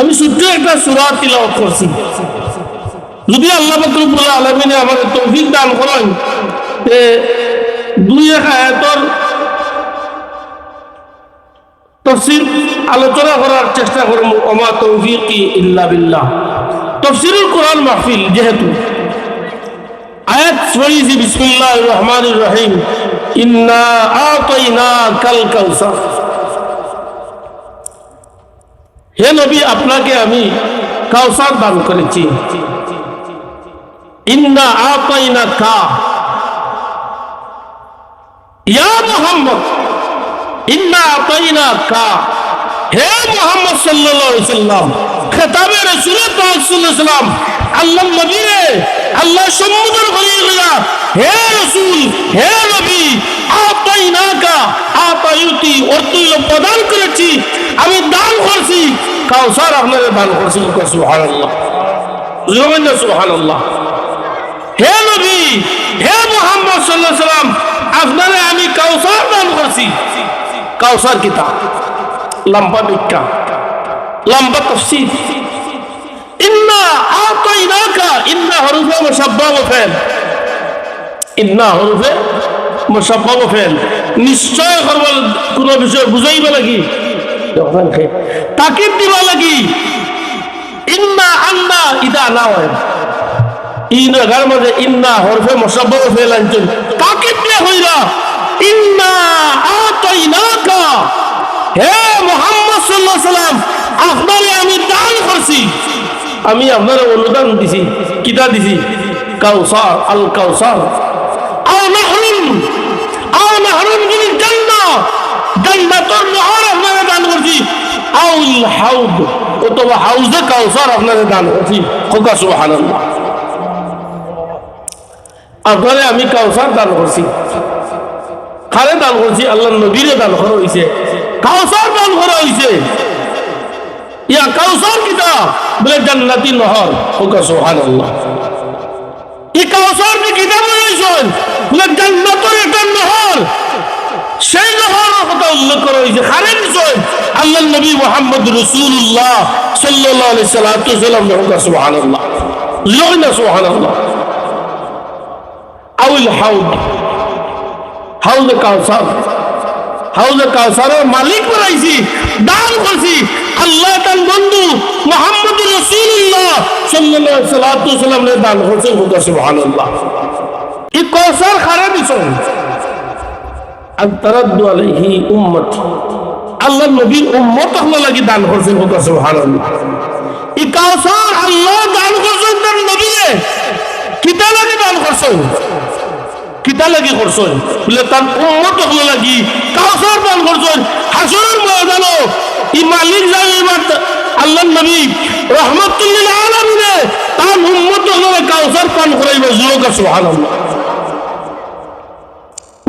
আমি ছোট্ট একটা সূরা তিলাওয়াত করছি। যদি আল্লাহ পাক রব্বুল আলামিন আমাদের তৌফিক দান করেন যে দুই এক আয়াতের তাফসীর আলোচনা করার চেষ্টা করব। ওমা তৌফিকি ইল্লা বিল্লাহ। তাফসীরুল কোরআন মাহফিল যেহেতু আয়াত পড়েছি বিসমিল্লাহির রহমানির রহিম, ইন্না আতাইনাকাল কাউসার। হে নবী, আপনাকে আমি কাউসার দান করেছি। ইন্না আতাইনাকা ইয়া মুহাম্মদ, ইন্না আতাইনাকা, হে মুহাম্মদ সাল্লাল্লাহু আলাইহি ওয়াসাল্লাম। খেতাবে রাসূল পাক সাল্লাল্লাহু আলাইহি ওয়াসাল্লাম আল্লাহর নবীরে আল্লাহ সম্বোধন করিয়া, হে রাসূল, হে নবী, আতাইনাকা, আতাইতি অর্থ প্রদান করেছি, আমি দান করছি কাউসার, আপনাকে দান করছি। সুবহানাল্লাহ, সুবহানাল্লাহ। হে নবী, হে মুহাম্মদ সাল্লাল্লাহু আলাইহি ওয়াসাল্লাম, আপনারে আমি কাউসার দান করছি। কাউসার কিতাব লম্বা ব্যাখ্যা, লম্বা তাফসীর। ইন্না আতাইনাকা, ইন্না হরফে মুশাব্বাহ ওয়া ফা'ল, ইন্না হরফে মুশাব্বাহ ওয়া ফা'ল। নিশ্চয় করব কোন বিষয় বুঝাইবা লাগি, তাকিদ দিবা লাগি। ইন্না আন্না ইদা না হয় ইন গার মধ্যে ইন্না হরফে মুশাব্বাহ ওয়া ফা'ল আনছেন, তাকিদ দিয়া হইরা ইন্না আতাইনাকা, হে মুহাম্মদ সাল্লাল্লাহু আলাইহি ওয়াসাল্লাম, আপনারে আমি দান করছি, আমি আপনারে অনুদান দিছি। কিতা দিছি? কাউসার, আল কাউসার। আও নাহরুন মিনাল জান্নাহ, জান্নাতুর নহর আপনারে দান করছি। আউল হাউদ, অথবা হাউজে কাউসার আপনারে দান করছি। কোকা সুবহানাল্লাহ। আপনারে আমি কাউসার দান করছি। কারে দান করছি? আল্লাহর নবীরে দান করা হইছে, কাউসার দান করা হইছে। ইয়া কাউসার কিতা? বলে জান্নাতি নহর। কোকা সুবহানাল্লাহ। এই কাউসার কি কিতাব হইছেন? বলে জান্নাতের একটা নহর, সেই নহরের কথা উল্লেখ করা হইছে। কারে দিছেন? আল্লাহর নবী মুহাম্মদ রাসূলুল্লাহ সাল্লাল্লাহু আলাইহি ওয়াসাল্লাম। কোকা সুবহানাল্লাহ, সুবহানাল্লাহ। আউল হাউদ, হাউজে কাউসার, হাউজে কাউসারের মালিক বানাইছি, দান করছি আল্লাহ তার বন্ধু মুহাম্মদ রাসূলুল্লাহ সাল্লাল্লাহু আলাইহি ওয়াসাল্লাম দান করছে। সুবহানাল্লাহ। এই কাউসার খারা দিছেন আনতারাদ্দু আলাইহি উম্মতি, আল্লাহ নবীর উম্মত হলো লাগি দান করছেন। সুবহানাল্লাহ। এই কাউসার আল্লাহ দান করছেন তার নবীরে। কিতা লাগি দান করছেন? কিতা লাগি করছেন? বলে তার উম্মত হলো লাগি কাউসার দান করছেন। হাসরের ময়দানে এই মালিক যাইবার আল্লাহর নবী রাহমাতুল লিল আলামিন তার উম্মত হলো কাউসার পান করাইবে। সুবহানাল্লাহ।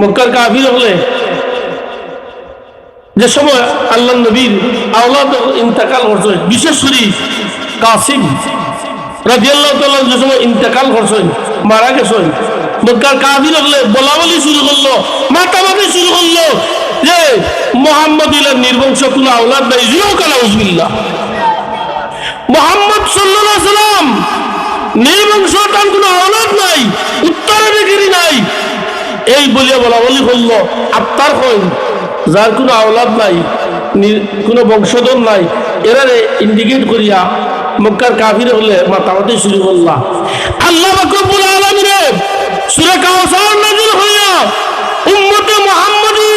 মক্কার কাফির হলে যে সময় আল্লাহর নবীর আওলাদ ইন্তেকাল করছেন, বিশেষ করে কাসিম রাদিয়াল্লাহু তাআলা যে সময় ইন্তেকাল করছেন, মারা গেছেন, মক্কার কাফির হলে বলা বলি শুরু করলো, মাতামাতি শুরু করলো যে মুহাম্মদের নির্বংশ কোনো আওলাদ নাই। নাউজুবিল্লাহ। মুহাম্মদ সাল্লাল্লাহু আলাইহি ওয়াসাল্লাম নির্বংশ, তার কোনো আওলাদ নাই, উত্তরাধিকারী নাই। এই বলিয়া বলা বলি করলো। আত্মার কই যার কোনো আওলাদ নাই, কোনো বংশধর নাই, এরারে ইন্ডিকেট করিয়া মক্কার কাফির হলে মাতামাতি শুরু করলা। আল্লাহ পাক রব্বুল আলামিন সূরা কাউসার নাযিল হইয়া উম্মতে মুহাম্মদী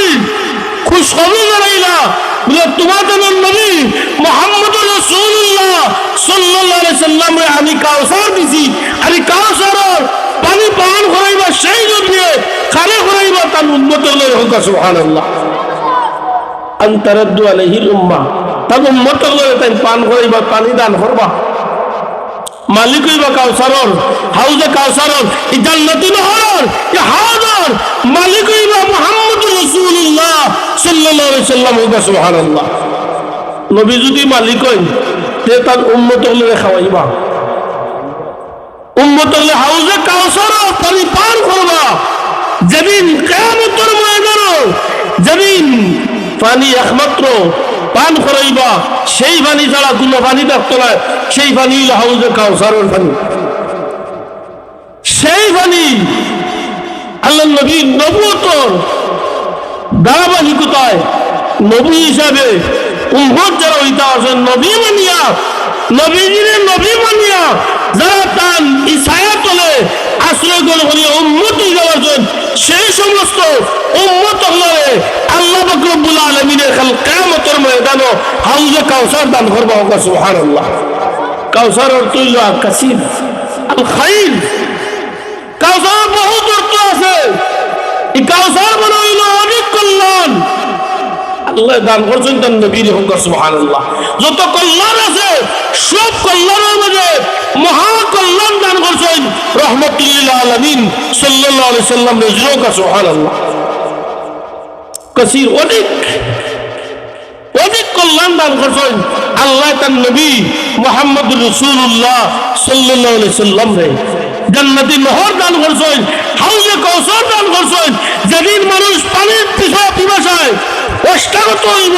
খুশখবর জানাইলা, বলে তোমাদের নবী মুহাম্মদুর রাসূলুল্লাহ সাল্লাল্লাহু আলাইহি ওয়াসাল্লামে আমি কাউসার দিছি। আর এই কাউসারের পানি পান করাইবা সেই নবী, খালে করাইবা তার উম্মতের লয়। সুবহানাল্লাহ। আনতারাদ্দু আলাইহিল উম্মাহ, তার উম্মতের লয় তাই পান করাইবা, পানি দান করবা। মালিক হইবা কাউসারর, হাউজে কাউসারর, এই জান্নাতি নহর, এই হাউজের মালিক হইবা মুহাম্মদুর রাসূলুল্লাহ সাল্লাল্লাহু আলাইহি ওয়াসাল্লাম। সুবহানাল্লাহ। নবী যদি মালিক হই তে তার উম্মতের লয় খাওয়াইবা, উম্মতের লয় হাউজে কাউসারর পানি পান করবা। যেদিন কিয়ামতের ময়দানে যেদিন পানি একমাত্র পান করাইবা, সেই পানি ছাড়া কোনো পানি থাকতো না। সেই পানি হলো হাউজে কাউসারের পানি। সেই পানি আল্লাহ নবী নবুয়তর ধারাবাহিকতায় নবী হিসাবে উম্মত যারা হইতে আছেন, নবী মানিয়া, নবীজিরে নবী মানিয়া যারা তান ইসায়া তলে আশ্রয় গ্রহণ করিয়া উম্মত হয়ে যাওয়ার জন্য, সেই সমস্ত উম্মত হলে আল্লাহ পাক রব্বুল আলামিনের কাল কিয়ামতের ময়দানে হাউজে কাউসার দান করবা। সুবহানাল্লাহ। কাউসার অর্থ হইল কাসির আল খাইর। কাউসার বহুত অর্থ আছে। এই কাউসার মানে হইল অনেক কল্যাণ। আল্লাহ দান করছেন তার নবীর হোক। সুবহানাল্লাহ। যত কল্যাণ আছে সব কল্যাণের মাঝে মহা কল্যাণ দান করছেন রাহমাতুল লিল আলামিন সাল্লাল্লাহু আলাইহি সাল্লাম রজুক। সুবহানাল্লাহ। কাসির অনেক অনেক কল্যাণ দান করছেন আল্লাহ তার নবী মুহাম্মদুর রাসূলুল্লাহ সাল্লাল্লাহু আলাইহি সাল্লাম রে। জান্নাতি নহর দান করছেন, হাউজে কাউসার দান করছেন। যেদিন মানুষ পানির পিপাসায় অষ্টাগত হইব,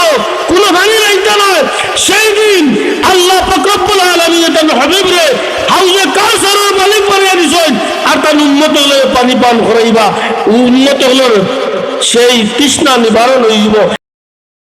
কোন পানি রাইতে নয়, সেই দিন আল্লাহ পাক রব্বুল আলামিন তার হাবিবরে হাউজে কাউসারের মালিক বানিয়ে দিয়েছেন। আর তার উম্মত হলে পানি পান করাইবা, উম্মত হলে সেই তৃষ্ণা নিবারণ হইব।